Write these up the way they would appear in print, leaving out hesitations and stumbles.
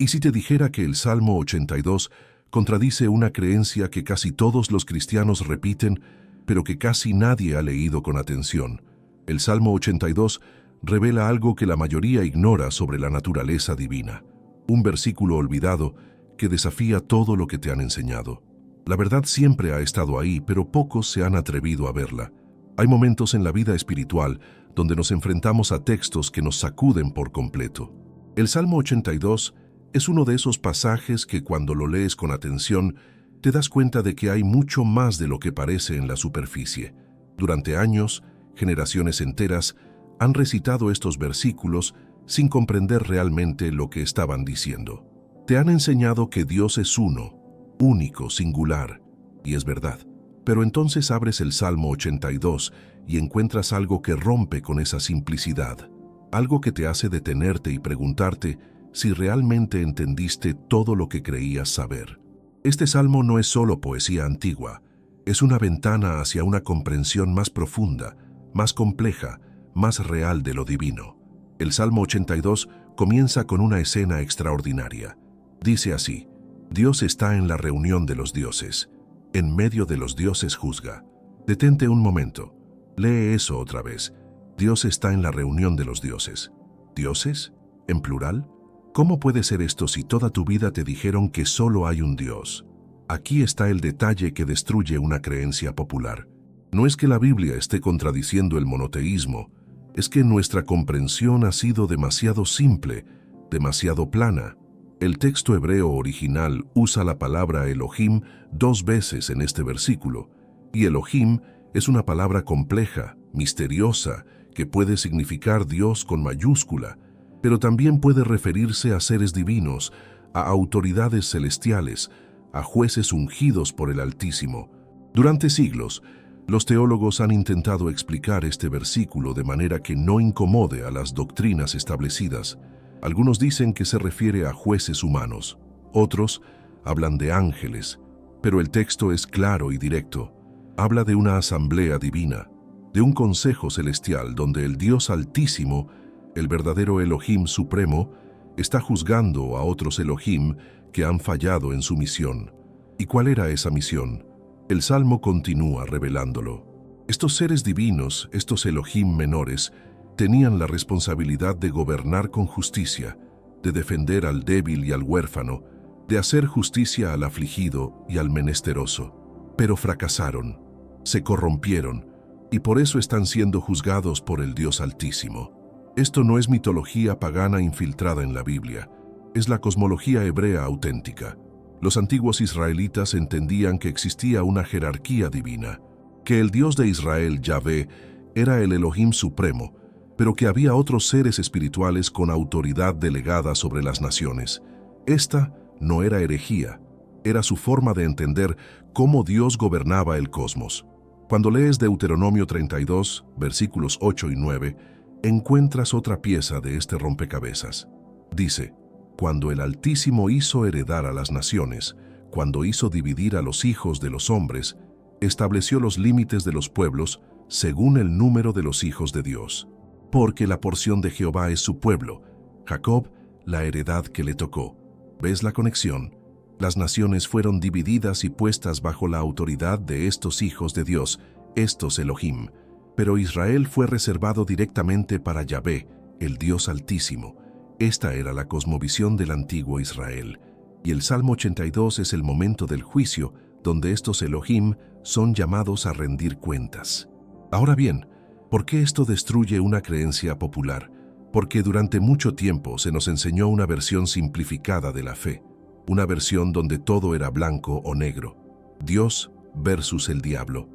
¿Y si te dijera que el Salmo 82 contradice una creencia que casi todos los cristianos repiten, pero que casi nadie ha leído con atención? El Salmo 82 revela algo que la mayoría ignora sobre la naturaleza divina, un versículo olvidado que desafía todo lo que te han enseñado. La verdad siempre ha estado ahí, pero pocos se han atrevido a verla. Hay momentos en la vida espiritual donde nos enfrentamos a textos que nos sacuden por completo. El Salmo 82 es uno de esos pasajes que cuando lo lees con atención te das cuenta de que hay mucho más de lo que parece en la superficie. Durante años, generaciones enteras han recitado estos versículos sin comprender realmente lo que estaban diciendo. Te han enseñado que Dios es uno, único, singular, y es verdad. Pero entonces abres el Salmo 82 y encuentras algo que rompe con esa simplicidad, algo que te hace detenerte y preguntarte si realmente entendiste todo lo que creías saber. Este salmo no es solo poesía antigua, es una ventana hacia una comprensión más profunda, más compleja, más real de lo divino. El Salmo 82 comienza con una escena extraordinaria. Dice así: Dios está en la reunión de los dioses, en medio de los dioses juzga. Detente un momento, lee eso otra vez. Dios está en la reunión de los dioses. ¿Dioses? ¿En plural? ¿Cómo puede ser esto si toda tu vida te dijeron que solo hay un Dios? Aquí está el detalle que destruye una creencia popular. No es que la Biblia esté contradiciendo el monoteísmo, es que nuestra comprensión ha sido demasiado simple, demasiado plana. El texto hebreo original usa la palabra Elohim 2 veces en este versículo, y Elohim es una palabra compleja, misteriosa, que puede significar Dios con mayúscula, pero también puede referirse a seres divinos, a autoridades celestiales, a jueces ungidos por el Altísimo. Durante siglos, los teólogos han intentado explicar este versículo de manera que no incomode a las doctrinas establecidas. Algunos dicen que se refiere a jueces humanos, otros hablan de ángeles, pero el texto es claro y directo. Habla de una asamblea divina, de un consejo celestial donde el Dios Altísimo, el verdadero Elohim Supremo, está juzgando a otros Elohim que han fallado en su misión. ¿Y cuál era esa misión? El Salmo continúa revelándolo. Estos seres divinos, estos Elohim menores, tenían la responsabilidad de gobernar con justicia, de defender al débil y al huérfano, de hacer justicia al afligido y al menesteroso. Pero fracasaron, se corrompieron, y por eso están siendo juzgados por el Dios Altísimo. Esto no es mitología pagana infiltrada en la Biblia, es la cosmología hebrea auténtica. Los antiguos israelitas entendían que existía una jerarquía divina, que el Dios de Israel, Yahvé, era el Elohim supremo, pero que había otros seres espirituales con autoridad delegada sobre las naciones. Esta no era herejía, era su forma de entender cómo Dios gobernaba el cosmos. Cuando lees Deuteronomio 32, versículos 8 y 9, encuentras otra pieza de este rompecabezas. Dice: cuando el Altísimo hizo heredar a las naciones, cuando hizo dividir a los hijos de los hombres, estableció los límites de los pueblos según el número de los hijos de Dios. Porque la porción de Jehová es su pueblo, Jacob la heredad que le tocó. ¿Ves la conexión? Las naciones fueron divididas y puestas bajo la autoridad de estos hijos de Dios, estos Elohim. Pero Israel fue reservado directamente para Yahvé, el Dios Altísimo. Esta era la cosmovisión del antiguo Israel. Y el Salmo 82 es el momento del juicio, donde estos Elohim son llamados a rendir cuentas. Ahora bien, ¿por qué esto destruye una creencia popular? Porque durante mucho tiempo se nos enseñó una versión simplificada de la fe, una versión donde todo era blanco o negro, Dios versus el diablo,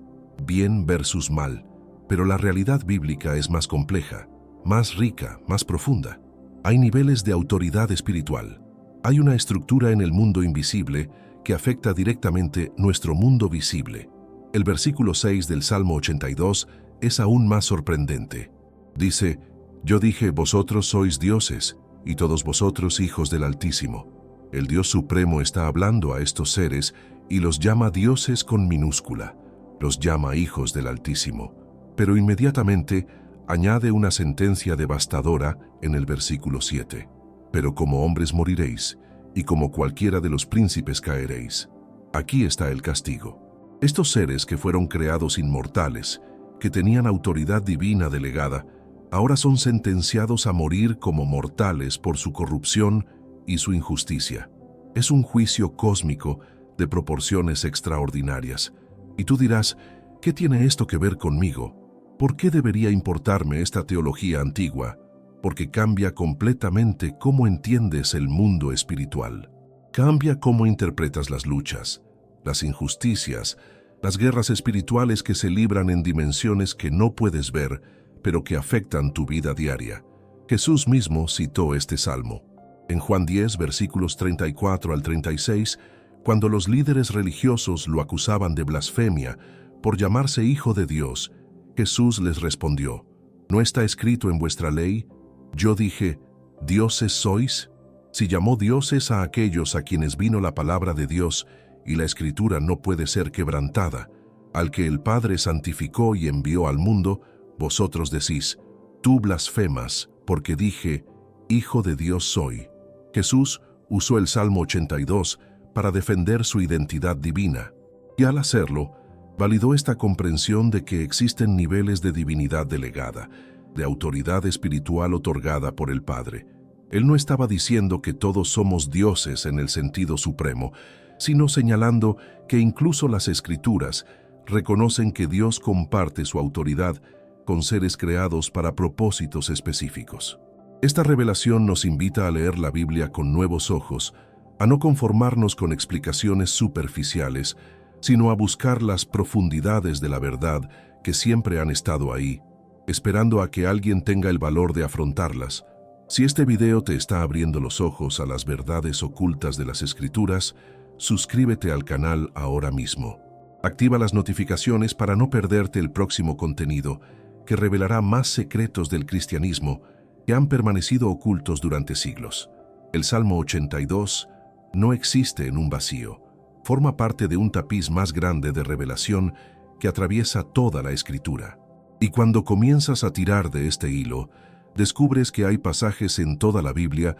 bien versus mal. Pero la realidad bíblica es más compleja, más rica, más profunda. Hay niveles de autoridad espiritual. Hay una estructura en el mundo invisible que afecta directamente nuestro mundo visible. El versículo 6 del Salmo 82 es aún más sorprendente. Dice: yo dije, vosotros sois dioses, y todos vosotros hijos del Altísimo. El Dios Supremo está hablando a estos seres y los llama dioses con minúscula. Los llama hijos del Altísimo. Pero inmediatamente añade una sentencia devastadora en el versículo 7. Pero como hombres moriréis, y como cualquiera de los príncipes caeréis. Aquí está el castigo. Estos seres que fueron creados inmortales, que tenían autoridad divina delegada, ahora son sentenciados a morir como mortales por su corrupción y su injusticia. Es un juicio cósmico de proporciones extraordinarias. Y tú dirás, ¿qué tiene esto que ver conmigo? ¿Por qué debería importarme esta teología antigua? Porque cambia completamente cómo entiendes el mundo espiritual. Cambia cómo interpretas las luchas, las injusticias, las guerras espirituales que se libran en dimensiones que no puedes ver, pero que afectan tu vida diaria. Jesús mismo citó este salmo. En Juan 10, versículos 34 al 36, cuando los líderes religiosos lo acusaban de blasfemia por llamarse Hijo de Dios, Jesús les respondió, ¿no está escrito en vuestra ley? Yo dije, ¿dioses sois? Si llamó dioses a aquellos a quienes vino la palabra de Dios, y la Escritura no puede ser quebrantada, al que el Padre santificó y envió al mundo, vosotros decís, tú blasfemas, porque dije, Hijo de Dios soy. Jesús usó el Salmo 82 para defender su identidad divina, y al hacerlo, validó esta comprensión de que existen niveles de divinidad delegada, de autoridad espiritual otorgada por el Padre. Él no estaba diciendo que todos somos dioses en el sentido supremo, sino señalando que incluso las Escrituras reconocen que Dios comparte su autoridad con seres creados para propósitos específicos. Esta revelación nos invita a leer la Biblia con nuevos ojos, a no conformarnos con explicaciones superficiales, sino a buscar las profundidades de la verdad que siempre han estado ahí, esperando a que alguien tenga el valor de afrontarlas. Si este video te está abriendo los ojos a las verdades ocultas de las Escrituras, suscríbete al canal ahora mismo. Activa las notificaciones para no perderte el próximo contenido que revelará más secretos del cristianismo que han permanecido ocultos durante siglos. El Salmo 82 no existe en un vacío. Forma parte de un tapiz más grande de revelación que atraviesa toda la Escritura. Y cuando comienzas a tirar de este hilo, descubres que hay pasajes en toda la Biblia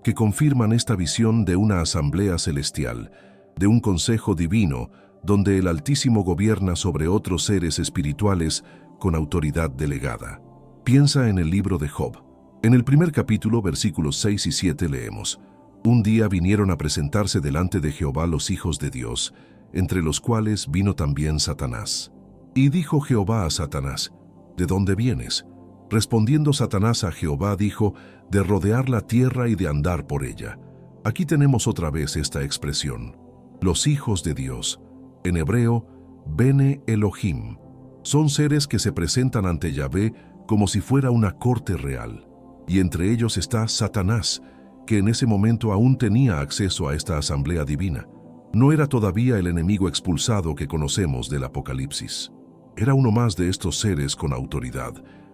que confirman esta visión de una asamblea celestial, de un consejo divino donde el Altísimo gobierna sobre otros seres espirituales con autoridad delegada. Piensa en el libro de Job. En el primer capítulo, versículos 6 y 7 leemos, Un día vinieron a presentarse delante de Jehová los hijos de Dios, entre los cuales vino también Satanás. Y dijo Jehová a Satanás, ¿de dónde vienes? Respondiendo Satanás a Jehová dijo, de rodear la tierra y de andar por ella. Aquí tenemos otra vez esta expresión. Los hijos de Dios, en hebreo, Bene Elohim, son seres que se presentan ante Yahvé como si fuera una corte real. Y entre ellos está Satanás, que en ese momento aún tenía acceso a esta asamblea divina. No era todavía el enemigo expulsado que conocemos del Apocalipsis. Era uno más de estos seres con autoridad,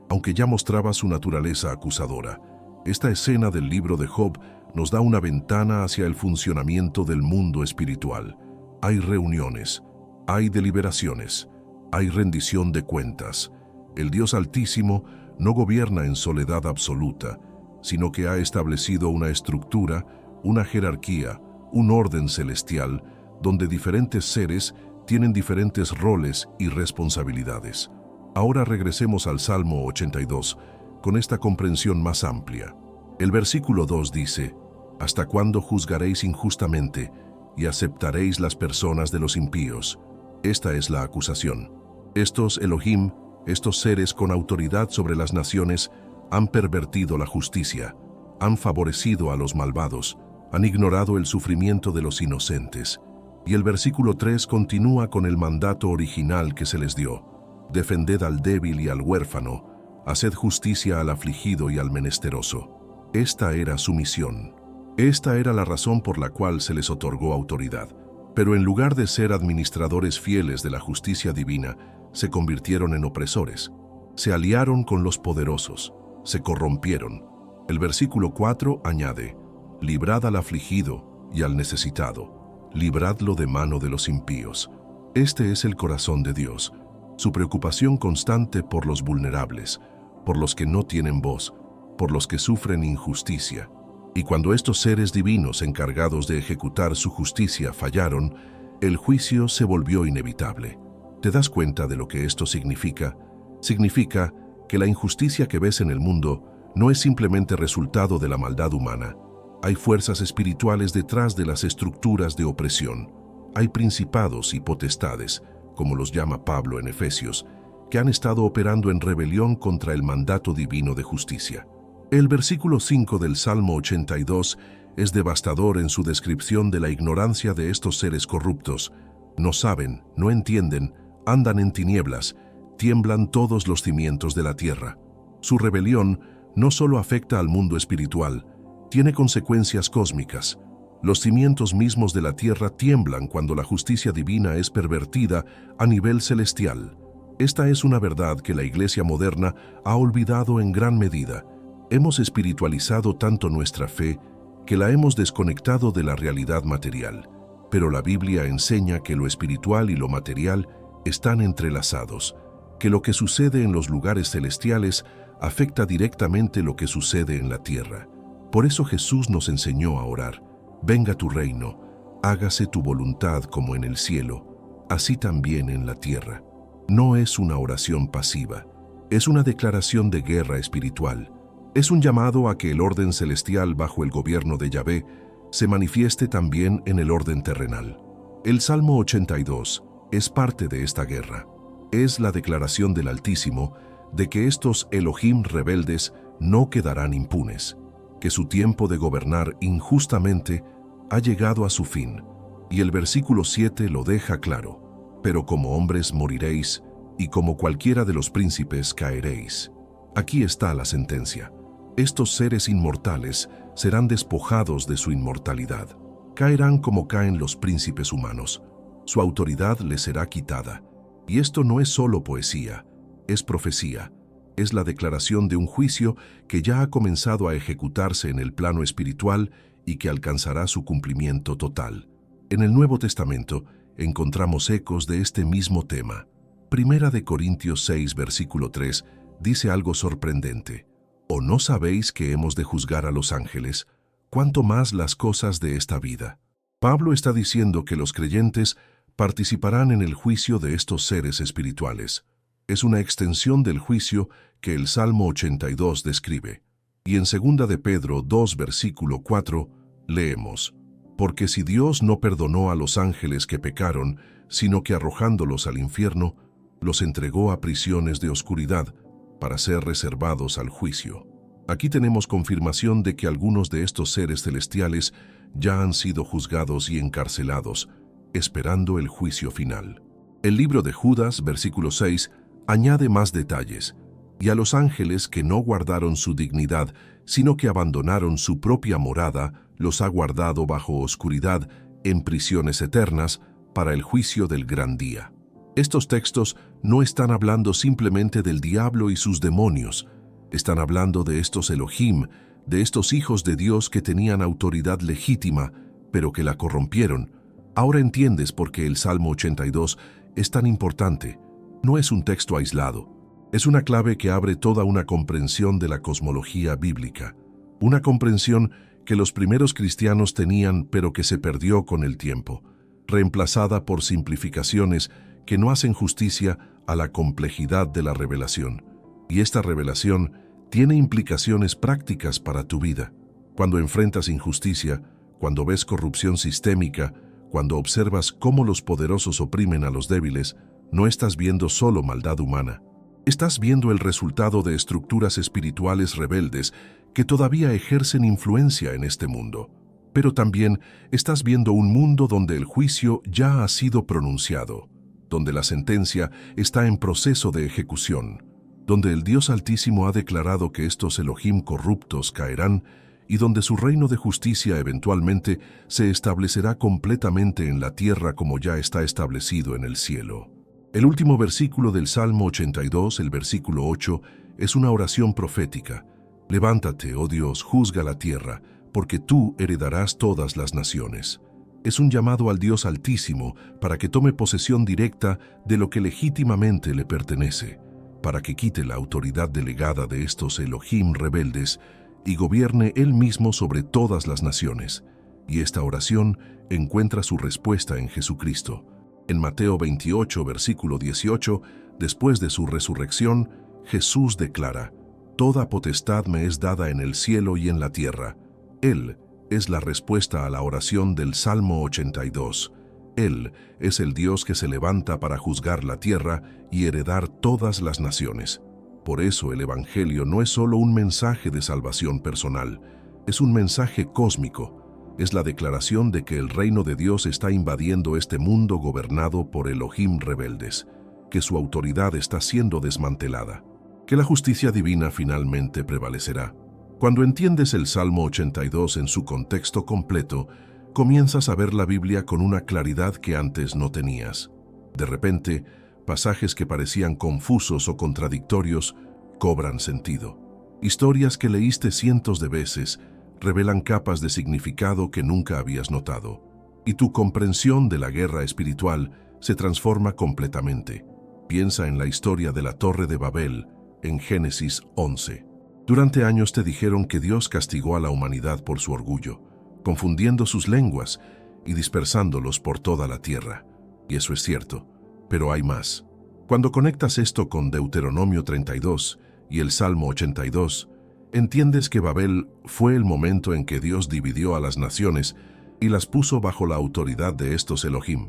aunque ya mostraba su naturaleza acusadora. Esta escena del libro de Job nos da una ventana hacia el funcionamiento del mundo espiritual. Hay reuniones, hay deliberaciones, hay rendición de cuentas. El Dios Altísimo no gobierna en soledad absoluta, sino que ha establecido una estructura, una jerarquía, un orden celestial, donde diferentes seres tienen diferentes roles y responsabilidades. Ahora regresemos al Salmo 82, con esta comprensión más amplia. El versículo 2 dice, ¿Hasta cuándo juzgaréis injustamente y aceptaréis las personas de los impíos? Esta es la acusación. Estos Elohim, estos seres con autoridad sobre las naciones, han pervertido la justicia, han favorecido a los malvados, han ignorado el sufrimiento de los inocentes. Y el versículo 3 continúa con el mandato original que se les dio. Defended al débil y al huérfano, haced justicia al afligido y al menesteroso. Esta era su misión. Esta era la razón por la cual se les otorgó autoridad. Pero en lugar de ser administradores fieles de la justicia divina, se convirtieron en opresores. Se aliaron con los poderosos, se corrompieron. El versículo 4 añade, librad al afligido y al necesitado, libradlo de mano de los impíos. Este es el corazón de Dios, su preocupación constante por los vulnerables, por los que no tienen voz, por los que sufren injusticia. Y cuando estos seres divinos encargados de ejecutar su justicia fallaron, el juicio se volvió inevitable. ¿Te das cuenta de lo que esto significa? Significa que la injusticia que ves en el mundo no es simplemente resultado de la maldad humana. Hay fuerzas espirituales detrás de las estructuras de opresión. Hay principados y potestades, como los llama Pablo en Efesios, que han estado operando en rebelión contra el mandato divino de justicia. El versículo 5 del Salmo 82 es devastador en su descripción de la ignorancia de estos seres corruptos. No saben, no entienden, andan en tinieblas, tiemblan todos los cimientos de la tierra. Su rebelión no solo afecta al mundo espiritual, tiene consecuencias cósmicas. Los cimientos mismos de la tierra tiemblan cuando la justicia divina es pervertida a nivel celestial. Esta es una verdad que la Iglesia moderna ha olvidado en gran medida. Hemos espiritualizado tanto nuestra fe que la hemos desconectado de la realidad material. Pero la Biblia enseña que lo espiritual y lo material están entrelazados, que lo que sucede en los lugares celestiales afecta directamente lo que sucede en la tierra. Por eso Jesús nos enseñó a orar: venga tu reino, hágase tu voluntad como en el cielo, así también en la tierra. No es una oración pasiva, es una declaración de guerra espiritual. Es un llamado a que el orden celestial bajo el gobierno de Yahvé se manifieste también en el orden terrenal. El Salmo 82 es parte de esta guerra. Es la declaración del Altísimo de que estos Elohim rebeldes no quedarán impunes, que su tiempo de gobernar injustamente ha llegado a su fin. Y el versículo 7 lo deja claro: pero como hombres moriréis, y como cualquiera de los príncipes caeréis. Aquí está la sentencia. Estos seres inmortales serán despojados de su inmortalidad. Caerán como caen los príncipes humanos. Su autoridad les será quitada. Y esto no es solo poesía, es profecía. Es la declaración de un juicio que ya ha comenzado a ejecutarse en el plano espiritual y que alcanzará su cumplimiento total. En el Nuevo Testamento encontramos ecos de este mismo tema. Primera de Corintios 6, versículo 3, dice algo sorprendente: ¿o no sabéis que hemos de juzgar a los ángeles, cuánto más las cosas de esta vida? Pablo está diciendo que los creyentes participarán en el juicio de estos seres espirituales. Es una extensión del juicio que el Salmo 82 describe. Y en 2 de Pedro 2, versículo 4, leemos: porque si Dios no perdonó a los ángeles que pecaron, sino que arrojándolos al infierno, los entregó a prisiones de oscuridad, para ser reservados al juicio. Aquí tenemos confirmación de que algunos de estos seres celestiales ya han sido juzgados y encarcelados, esperando el juicio final. El libro de Judas, versículo 6, añade más detalles: y a los ángeles que no guardaron su dignidad, sino que abandonaron su propia morada, los ha guardado bajo oscuridad, en prisiones eternas, para el juicio del gran día. Estos textos no están hablando simplemente del diablo y sus demonios. Están hablando de estos Elohim, de estos hijos de Dios que tenían autoridad legítima, pero que la corrompieron. Ahora entiendes por qué el Salmo 82 es tan importante. No es un texto aislado. Es una clave que abre toda una comprensión de la cosmología bíblica. Una comprensión que los primeros cristianos tenían, pero que se perdió con el tiempo, reemplazada por simplificaciones que no hacen justicia a la complejidad de la revelación. Y esta revelación tiene implicaciones prácticas para tu vida. Cuando enfrentas injusticia, cuando ves corrupción sistémica, cuando observas cómo los poderosos oprimen a los débiles, no estás viendo solo maldad humana. Estás viendo el resultado de estructuras espirituales rebeldes que todavía ejercen influencia en este mundo. Pero también estás viendo un mundo donde el juicio ya ha sido pronunciado, donde la sentencia está en proceso de ejecución, donde el Dios Altísimo ha declarado que estos Elohim corruptos caerán y donde su reino de justicia eventualmente se establecerá completamente en la tierra como ya está establecido en el cielo. El último versículo del Salmo 82, el versículo 8, es una oración profética. Levántate, oh Dios, juzga la tierra, porque tú heredarás todas las naciones. Es un llamado al Dios Altísimo para que tome posesión directa de lo que legítimamente le pertenece, para que quite la autoridad delegada de estos Elohim rebeldes y gobierne Él mismo sobre todas las naciones. Y esta oración encuentra su respuesta en Jesucristo. En Mateo 28, versículo 18, después de su resurrección, Jesús declara: «Toda potestad me es dada en el cielo y en la tierra». Él es la respuesta a la oración del Salmo 82. Él es el Dios que se levanta para juzgar la tierra y heredar todas las naciones. Por eso el Evangelio no es solo un mensaje de salvación personal, es un mensaje cósmico. Es la declaración de que el reino de Dios está invadiendo este mundo gobernado por Elohim rebeldes, que su autoridad está siendo desmantelada, que la justicia divina finalmente prevalecerá. Cuando entiendes el Salmo 82 en su contexto completo, comienzas a ver la Biblia con una claridad que antes no tenías. De repente, pasajes que parecían confusos o contradictorios cobran sentido. Historias que leíste cientos de veces revelan capas de significado que nunca habías notado, y tu comprensión de la guerra espiritual se transforma completamente. Piensa en la historia de la Torre de Babel, en Génesis 11. Durante años te dijeron que Dios castigó a la humanidad por su orgullo, confundiendo sus lenguas y dispersándolos por toda la tierra. Y eso es cierto, pero hay más. Cuando conectas esto con Deuteronomio 32 y el Salmo 82, entiendes que Babel fue el momento en que Dios dividió a las naciones y las puso bajo la autoridad de estos Elohim.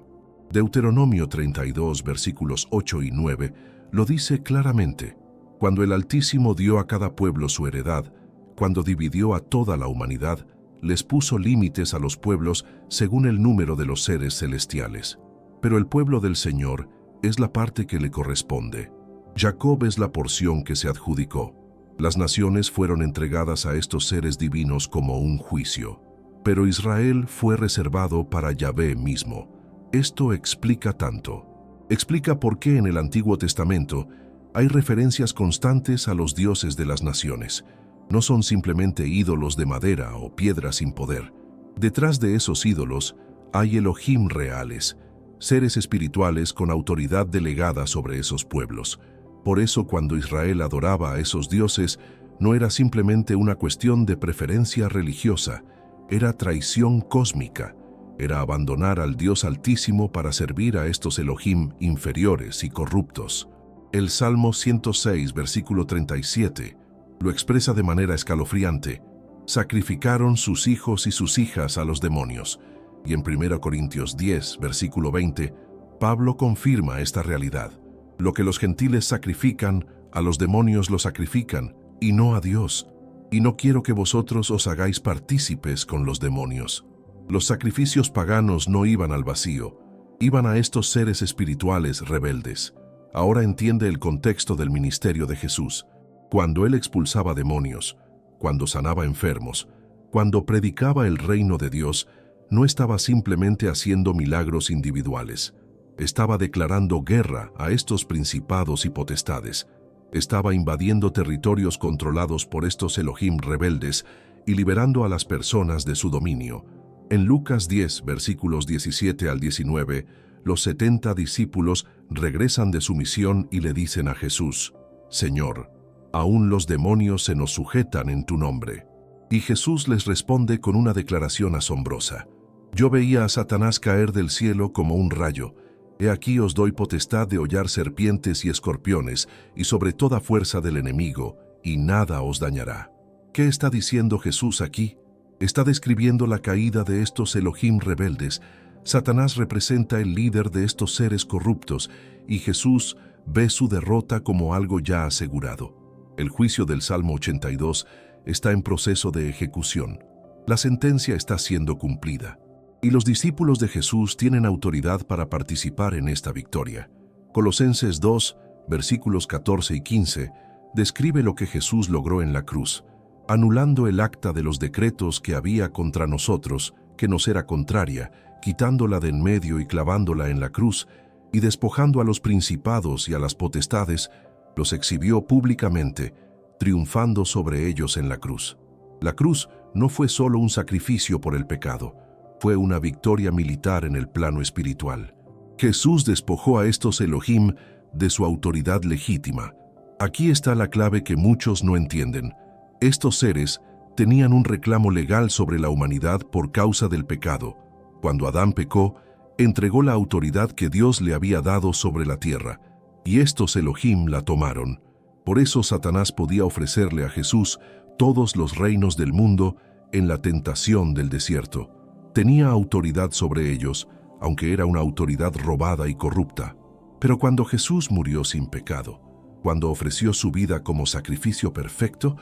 Deuteronomio 32, versículos 8 y 9, lo dice claramente: «Cuando el Altísimo dio a cada pueblo su heredad, cuando dividió a toda la humanidad, les puso límites a los pueblos según el número de los seres celestiales. Pero el pueblo del Señor es la parte que le corresponde. Jacob es la porción que se adjudicó. Las naciones fueron entregadas a estos seres divinos como un juicio, pero Israel fue reservado para Yahvé mismo». Esto explica tanto. Explica por qué en el Antiguo Testamento hay referencias constantes a los dioses de las naciones. No son simplemente ídolos de madera o piedra sin poder. Detrás de esos ídolos hay Elohim reales, seres espirituales con autoridad delegada sobre esos pueblos. Por eso cuando Israel adoraba a esos dioses, no era simplemente una cuestión de preferencia religiosa, era traición cósmica. Era abandonar al Dios Altísimo para servir a estos Elohim inferiores y corruptos. El Salmo 106, versículo 37, lo expresa de manera escalofriante: «Sacrificaron sus hijos y sus hijas a los demonios». Y en 1 Corintios 10, versículo 20, Pablo confirma esta realidad. Lo que los gentiles sacrifican, a los demonios lo sacrifican, y no a Dios. Y no quiero que vosotros os hagáis partícipes con los demonios. Los sacrificios paganos no iban al vacío, iban a estos seres espirituales rebeldes. Ahora entiende el contexto del ministerio de Jesús. Cuando Él expulsaba demonios, cuando sanaba enfermos, cuando predicaba el reino de Dios, no estaba simplemente haciendo milagros individuales. Estaba declarando guerra a estos principados y potestades. Estaba invadiendo territorios controlados por estos Elohim rebeldes y liberando a las personas de su dominio. En Lucas 10, versículos 17 al 19, los 70 discípulos regresan de su misión y le dicen a Jesús: «Señor, aún los demonios se nos sujetan en tu nombre». Y Jesús les responde con una declaración asombrosa: «Yo veía a Satanás caer del cielo como un rayo. He aquí os doy potestad de hollar serpientes y escorpiones, y sobre toda fuerza del enemigo, y nada os dañará». ¿Qué está diciendo Jesús aquí? Está describiendo la caída de estos Elohim rebeldes. Satanás representa el líder de estos seres corruptos, y Jesús ve su derrota como algo ya asegurado. El juicio del Salmo 82 está en proceso de ejecución. La sentencia está siendo cumplida, y los discípulos de Jesús tienen autoridad para participar en esta victoria. Colosenses 2, versículos 14 y 15, describe lo que Jesús logró en la cruz, anulando el acta de los decretos que había contra nosotros, que nos era contraria, quitándola de en medio y clavándola en la cruz, y despojando a los principados y a las potestades, los exhibió públicamente, triunfando sobre ellos en la cruz. La cruz no fue solo un sacrificio por el pecado, fue una victoria militar en el plano espiritual. Jesús despojó a estos Elohim de su autoridad legítima. Aquí está la clave que muchos no entienden. Estos seres Tenían un reclamo legal sobre la humanidad por causa del pecado. Cuando Adán pecó, entregó la autoridad que Dios le había dado sobre la tierra, y estos Elohim la tomaron. Por eso Satanás podía ofrecerle a Jesús todos los reinos del mundo en la tentación del desierto. Tenía autoridad sobre ellos, aunque era una autoridad robada y corrupta. Pero cuando Jesús murió sin pecado, cuando ofreció su vida como sacrificio perfecto,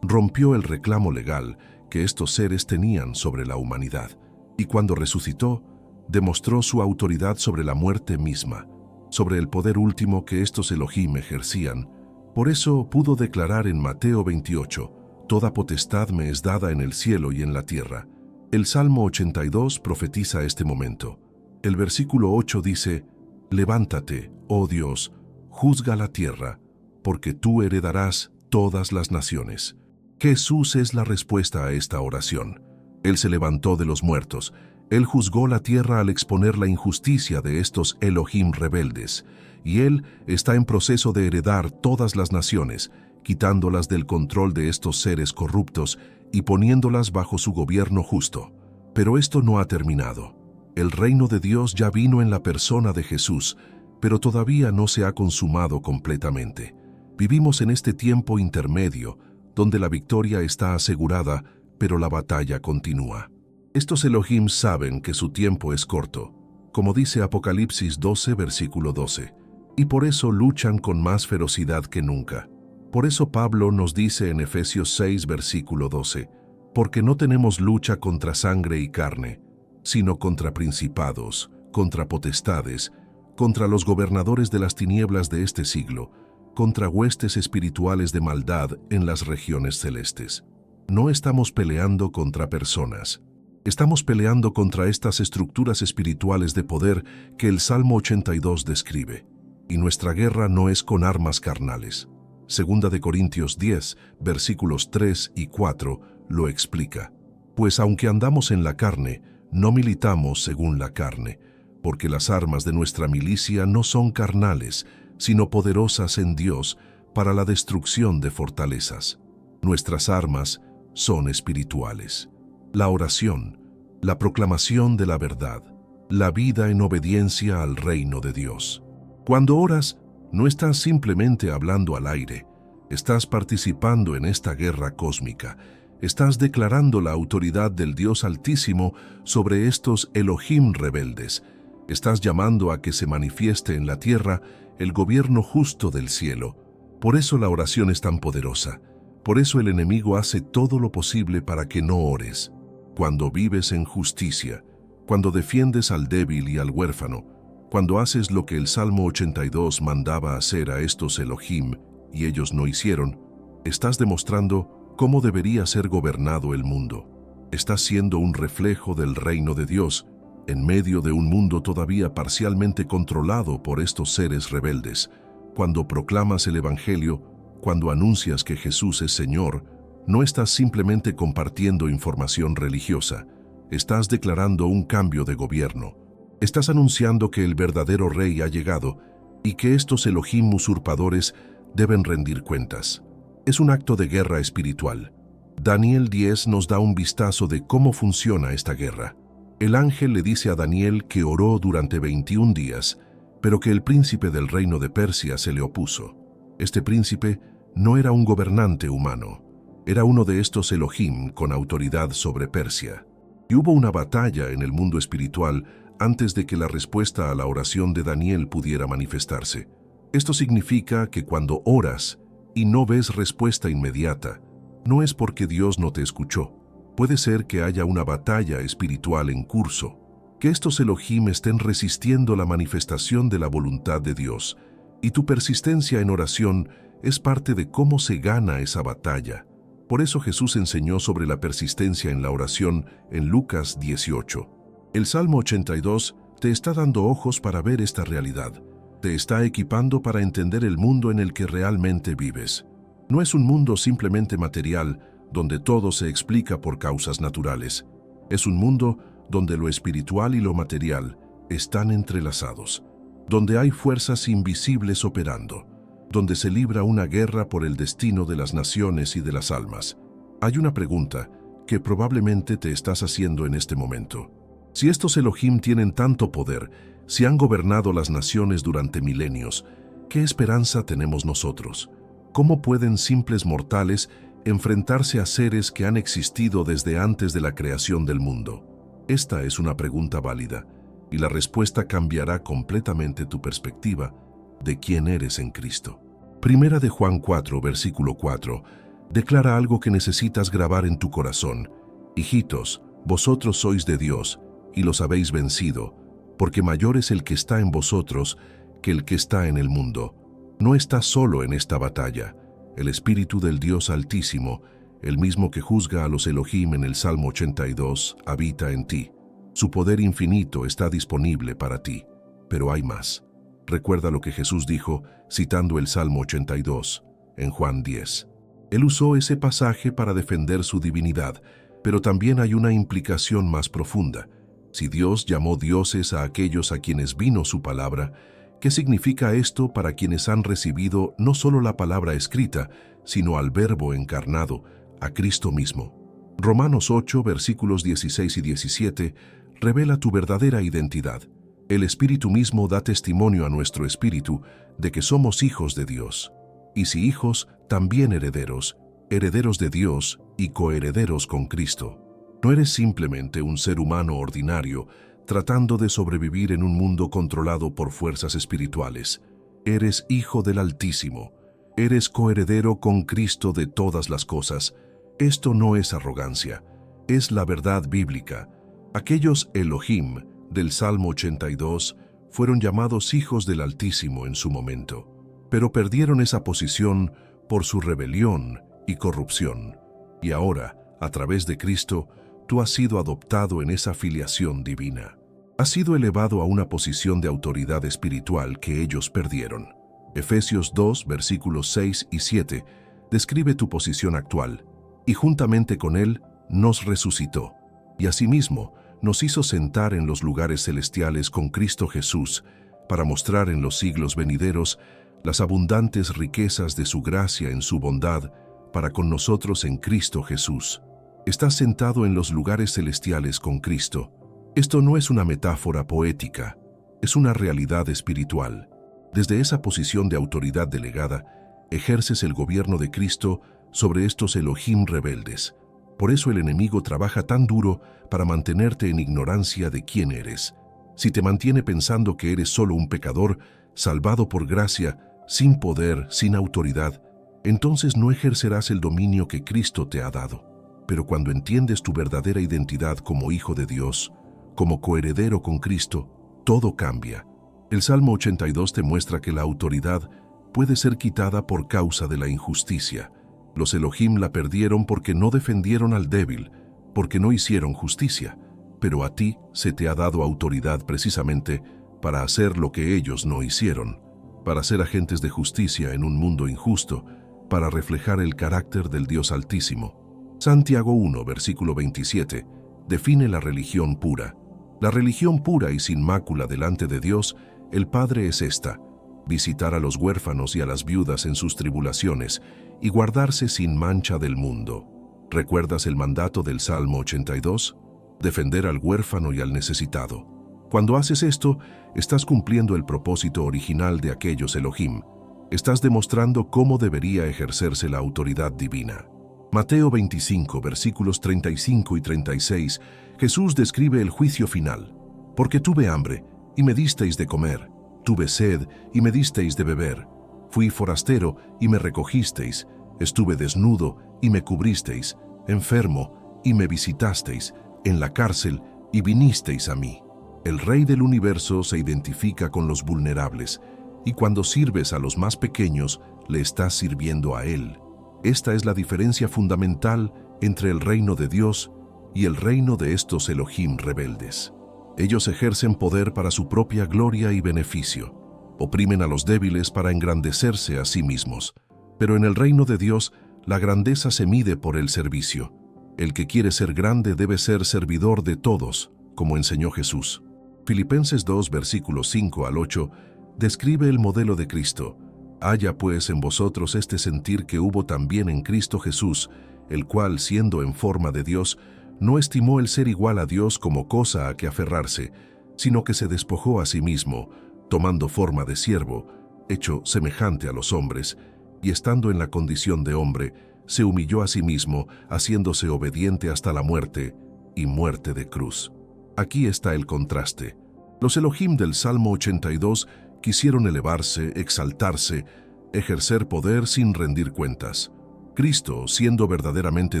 rompió el reclamo legal que estos seres tenían sobre la humanidad. Y cuando resucitó, demostró su autoridad sobre la muerte misma, sobre el poder último que estos Elohim ejercían. Por eso pudo declarar en Mateo 28, «Toda potestad me es dada en el cielo y en la tierra». El Salmo 82 profetiza este momento. El versículo 8 dice, «Levántate, oh Dios, juzga la tierra, porque tú heredarás todas las naciones». Jesús es la respuesta a esta oración. Él se levantó de los muertos. Él juzgó la tierra al exponer la injusticia de estos Elohim rebeldes. Y Él está en proceso de heredar todas las naciones, quitándolas del control de estos seres corruptos y poniéndolas bajo su gobierno justo. Pero esto no ha terminado. El reino de Dios ya vino en la persona de Jesús, pero todavía no se ha consumado completamente. Vivimos en este tiempo intermedio, donde la victoria está asegurada, pero la batalla continúa. Estos Elohim saben que su tiempo es corto, como dice Apocalipsis 12, versículo 12, y por eso luchan con más ferocidad que nunca. Por eso Pablo nos dice en Efesios 6, versículo 12, «Porque no tenemos lucha contra sangre y carne, sino contra principados, contra potestades, contra los gobernadores de las tinieblas de este siglo, contra huestes espirituales de maldad en las regiones celestes». No estamos peleando contra personas. Estamos peleando contra estas estructuras espirituales de poder que el Salmo 82 describe. Y nuestra guerra no es con armas carnales. Segunda de Corintios 10, versículos 3 y 4, lo explica. Pues aunque andamos en la carne, no militamos según la carne, porque las armas de nuestra milicia no son carnales, sino poderosas en Dios para la destrucción de fortalezas. Nuestras armas son espirituales. La oración, la proclamación de la verdad, la vida en obediencia al reino de Dios. Cuando oras, no estás simplemente hablando al aire, estás participando en esta guerra cósmica, estás declarando la autoridad del Dios Altísimo sobre estos Elohim rebeldes, estás llamando a que se manifieste en la tierra el gobierno justo del cielo. Por eso la oración es tan poderosa. Por eso el enemigo hace todo lo posible para que no ores. Cuando vives en justicia, cuando defiendes al débil y al huérfano, cuando haces lo que el Salmo 82 mandaba hacer a estos Elohim y ellos no hicieron, estás demostrando cómo debería ser gobernado el mundo. Estás siendo un reflejo del reino de Dios en medio de un mundo todavía parcialmente controlado por estos seres rebeldes. Cuando proclamas el Evangelio, cuando anuncias que Jesús es Señor, no estás simplemente compartiendo información religiosa, estás declarando un cambio de gobierno. Estás anunciando que el verdadero Rey ha llegado y que estos Elohim usurpadores deben rendir cuentas. Es un acto de guerra espiritual. Daniel 10 nos da un vistazo de cómo funciona esta guerra. El ángel le dice a Daniel que oró durante 21 días, pero que el príncipe del reino de Persia se le opuso. Este príncipe no era un gobernante humano, era uno de estos Elohim con autoridad sobre Persia. Y hubo una batalla en el mundo espiritual antes de que la respuesta a la oración de Daniel pudiera manifestarse. Esto significa que cuando oras y no ves respuesta inmediata, no es porque Dios no te escuchó. Puede ser que haya una batalla espiritual en curso, que estos Elohim estén resistiendo la manifestación de la voluntad de Dios, y tu persistencia en oración es parte de cómo se gana esa batalla. Por eso Jesús enseñó sobre la persistencia en la oración en Lucas 18. El Salmo 82 te está dando ojos para ver esta realidad. Te está equipando para entender el mundo en el que realmente vives. No es un mundo simplemente material, donde todo se explica por causas naturales. Es un mundo donde lo espiritual y lo material están entrelazados, donde hay fuerzas invisibles operando, donde se libra una guerra por el destino de las naciones y de las almas. Hay una pregunta que probablemente te estás haciendo en este momento. Si estos Elohim tienen tanto poder, si han gobernado las naciones durante milenios, ¿qué esperanza tenemos nosotros? ¿Cómo pueden simples mortales enfrentarse a seres que han existido desde antes de la creación del mundo? Esta es una pregunta válida, y la respuesta cambiará completamente tu perspectiva de quién eres en Cristo. Primera de Juan 4, versículo 4, declara algo que necesitas grabar en tu corazón. Hijitos, vosotros sois de Dios, y los habéis vencido, porque mayor es el que está en vosotros que el que está en el mundo. No estás solo en esta batalla. El Espíritu del Dios Altísimo, el mismo que juzga a los Elohim en el Salmo 82, habita en ti. Su poder infinito está disponible para ti, pero hay más. Recuerda lo que Jesús dijo, citando el Salmo 82, en Juan 10. Él usó ese pasaje para defender su divinidad, pero también hay una implicación más profunda. Si Dios llamó dioses a aquellos a quienes vino su palabra, ¿qué significa esto para quienes han recibido no solo la palabra escrita, sino al Verbo encarnado, a Cristo mismo? Romanos 8, versículos 16 y 17, revela tu verdadera identidad. El Espíritu mismo da testimonio a nuestro espíritu de que somos hijos de Dios. Y si hijos, también herederos, herederos de Dios y coherederos con Cristo. No eres simplemente un ser humano ordinario, tratando de sobrevivir en un mundo controlado por fuerzas espirituales. Eres hijo del Altísimo. Eres coheredero con Cristo de todas las cosas. Esto no es arrogancia, es la verdad bíblica. Aquellos Elohim del Salmo 82 fueron llamados hijos del Altísimo en su momento, pero perdieron esa posición por su rebelión y corrupción. Y ahora, a través de Cristo, tú has sido adoptado en esa filiación divina. Has sido elevado a una posición de autoridad espiritual que ellos perdieron. Efesios 2, versículos 6 y 7, describe tu posición actual, y juntamente con Él nos resucitó, y asimismo nos hizo sentar en los lugares celestiales con Cristo Jesús, para mostrar en los siglos venideros las abundantes riquezas de su gracia en su bondad para con nosotros en Cristo Jesús. Estás sentado en los lugares celestiales con Cristo. Esto no es una metáfora poética, es una realidad espiritual. Desde esa posición de autoridad delegada, ejerces el gobierno de Cristo sobre estos Elohim rebeldes. Por eso el enemigo trabaja tan duro para mantenerte en ignorancia de quién eres. Si te mantiene pensando que eres solo un pecador, salvado por gracia, sin poder, sin autoridad, entonces no ejercerás el dominio que Cristo te ha dado. Pero cuando entiendes tu verdadera identidad como hijo de Dios, como coheredero con Cristo, todo cambia. El Salmo 82 te muestra que la autoridad puede ser quitada por causa de la injusticia. Los Elohim la perdieron porque no defendieron al débil, porque no hicieron justicia. Pero a ti se te ha dado autoridad precisamente para hacer lo que ellos no hicieron, para ser agentes de justicia en un mundo injusto, para reflejar el carácter del Dios Altísimo. Santiago 1, versículo 27, define la religión pura. La religión pura y sin mácula delante de Dios, el Padre, es esta: visitar a los huérfanos y a las viudas en sus tribulaciones y guardarse sin mancha del mundo. ¿Recuerdas el mandato del Salmo 82? Defender al huérfano y al necesitado. Cuando haces esto, estás cumpliendo el propósito original de aquellos Elohim. Estás demostrando cómo debería ejercerse la autoridad divina. Mateo 25, versículos 35 y 36, Jesús describe el juicio final. Porque tuve hambre, y me disteis de comer. Tuve sed, y me disteis de beber. Fui forastero, y me recogisteis. Estuve desnudo, y me cubristeis. Enfermo, y me visitasteis. En la cárcel, y vinisteis a mí. El Rey del universo se identifica con los vulnerables, y cuando sirves a los más pequeños, le estás sirviendo a Él. Esta es la diferencia fundamental entre el reino de Dios y el reino de estos Elohim rebeldes. Ellos ejercen poder para su propia gloria y beneficio. Oprimen a los débiles para engrandecerse a sí mismos. Pero en el reino de Dios, la grandeza se mide por el servicio. El que quiere ser grande debe ser servidor de todos, como enseñó Jesús. Filipenses 2, versículos 5 al 8, describe el modelo de Cristo. Haya pues en vosotros este sentir que hubo también en Cristo Jesús, el cual, siendo en forma de Dios, no estimó el ser igual a Dios como cosa a que aferrarse, sino que se despojó a sí mismo, tomando forma de siervo, hecho semejante a los hombres, y estando en la condición de hombre, se humilló a sí mismo, haciéndose obediente hasta la muerte, y muerte de cruz. Aquí está el contraste. Los Elohim del Salmo 82 quisieron elevarse, exaltarse, ejercer poder sin rendir cuentas. Cristo, siendo verdaderamente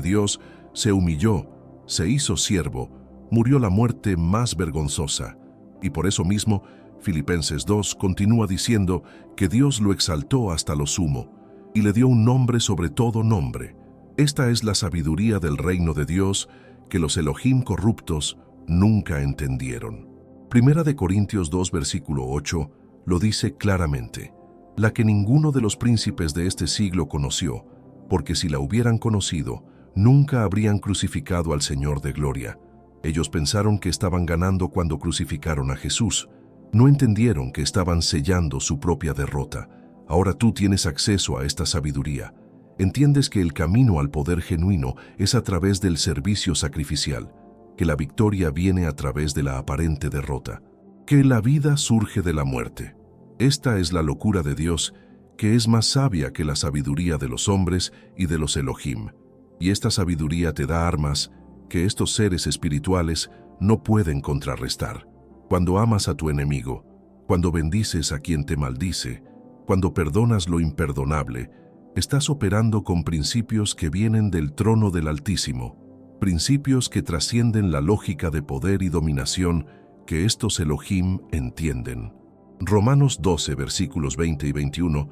Dios, se humilló, se hizo siervo, murió la muerte más vergonzosa. Y por eso mismo, Filipenses 2 continúa diciendo que Dios lo exaltó hasta lo sumo, y le dio un nombre sobre todo nombre. Esta es la sabiduría del reino de Dios que los Elohim corruptos nunca entendieron. Primera de Corintios 2, versículo 8, lo dice claramente: la que ninguno de los príncipes de este siglo conoció, porque si la hubieran conocido, nunca habrían crucificado al Señor de gloria. Ellos pensaron que estaban ganando cuando crucificaron a Jesús. No entendieron que estaban sellando su propia derrota. Ahora tú tienes acceso a esta sabiduría. Entiendes que el camino al poder genuino es a través del servicio sacrificial, que la victoria viene a través de la aparente derrota, que la vida surge de la muerte. Esta es la locura de Dios, que es más sabia que la sabiduría de los hombres y de los Elohim. Y esta sabiduría te da armas que estos seres espirituales no pueden contrarrestar. Cuando amas a tu enemigo, cuando bendices a quien te maldice, cuando perdonas lo imperdonable, estás operando con principios que vienen del trono del Altísimo, principios que trascienden la lógica de poder y dominación que estos Elohim entienden. Romanos 12, versículos 20 y 21,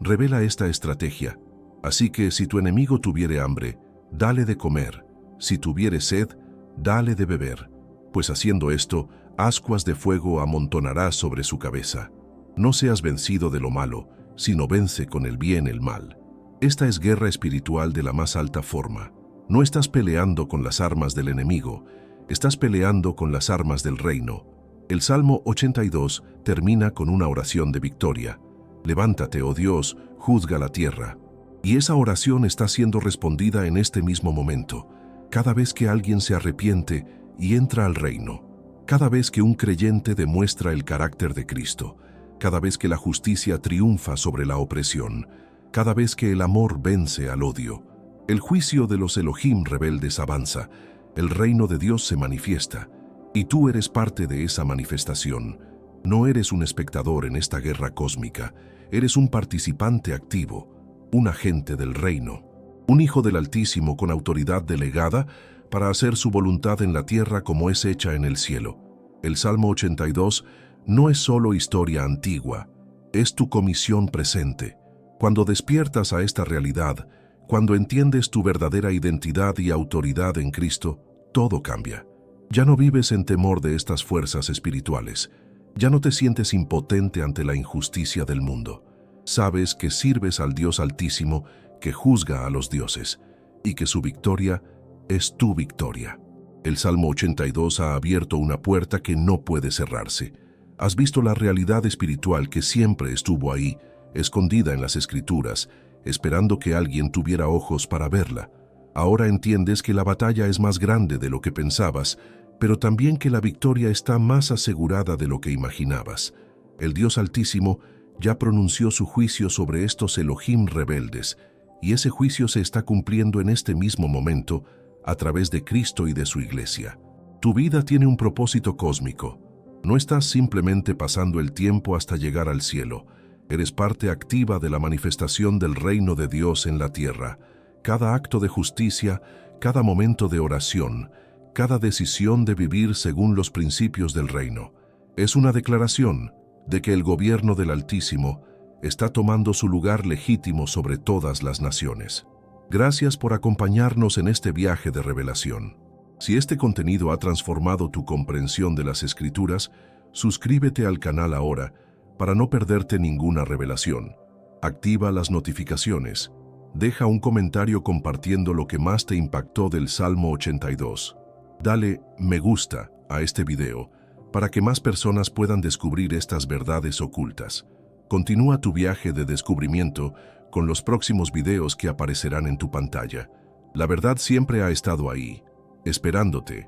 revela esta estrategia. Así que si tu enemigo tuviere hambre, dale de comer; si tuviere sed, dale de beber, pues haciendo esto, ascuas de fuego amontonarás sobre su cabeza. No seas vencido de lo malo, sino vence con el bien el mal. Esta es guerra espiritual de la más alta forma. No estás peleando con las armas del enemigo, estás peleando con las armas del reino. El Salmo 82 termina con una oración de victoria. Levántate, oh Dios, juzga la tierra. Y esa oración está siendo respondida en este mismo momento, cada vez que alguien se arrepiente y entra al reino, cada vez que un creyente demuestra el carácter de Cristo, cada vez que la justicia triunfa sobre la opresión, cada vez que el amor vence al odio. El juicio de los Elohim rebeldes avanza, el reino de Dios se manifiesta, y tú eres parte de esa manifestación. No eres un espectador en esta guerra cósmica, eres un participante activo, un agente del reino, un hijo del Altísimo con autoridad delegada para hacer su voluntad en la tierra como es hecha en el cielo. El Salmo 82 no es solo historia antigua, es tu comisión presente. Cuando despiertas a esta realidad, cuando entiendes tu verdadera identidad y autoridad en Cristo, todo cambia. Ya no vives en temor de estas fuerzas espirituales. Ya no te sientes impotente ante la injusticia del mundo. Sabes que sirves al Dios Altísimo que juzga a los dioses y que su victoria es tu victoria. El Salmo 82 ha abierto una puerta que no puede cerrarse. Has visto la realidad espiritual que siempre estuvo ahí, escondida en las Escrituras, esperando que alguien tuviera ojos para verla. Ahora entiendes que la batalla es más grande de lo que pensabas, pero también que la victoria está más asegurada de lo que imaginabas. El Dios Altísimo ya pronunció su juicio sobre estos Elohim rebeldes, y ese juicio se está cumpliendo en este mismo momento a través de Cristo y de su iglesia. Tu vida tiene un propósito cósmico. No estás simplemente pasando el tiempo hasta llegar al cielo. Eres parte activa de la manifestación del reino de Dios en la tierra. Cada acto de justicia, cada momento de oración, cada decisión de vivir según los principios del reino, es una declaración de que el gobierno del Altísimo está tomando su lugar legítimo sobre todas las naciones. Gracias por acompañarnos en este viaje de revelación. Si este contenido ha transformado tu comprensión de las Escrituras, suscríbete al canal ahora para no perderte ninguna revelación. Activa las notificaciones. Deja un comentario compartiendo lo que más te impactó del Salmo 82. Dale me gusta a este video para que más personas puedan descubrir estas verdades ocultas. Continúa tu viaje de descubrimiento con los próximos videos que aparecerán en tu pantalla. La verdad siempre ha estado ahí, esperándote,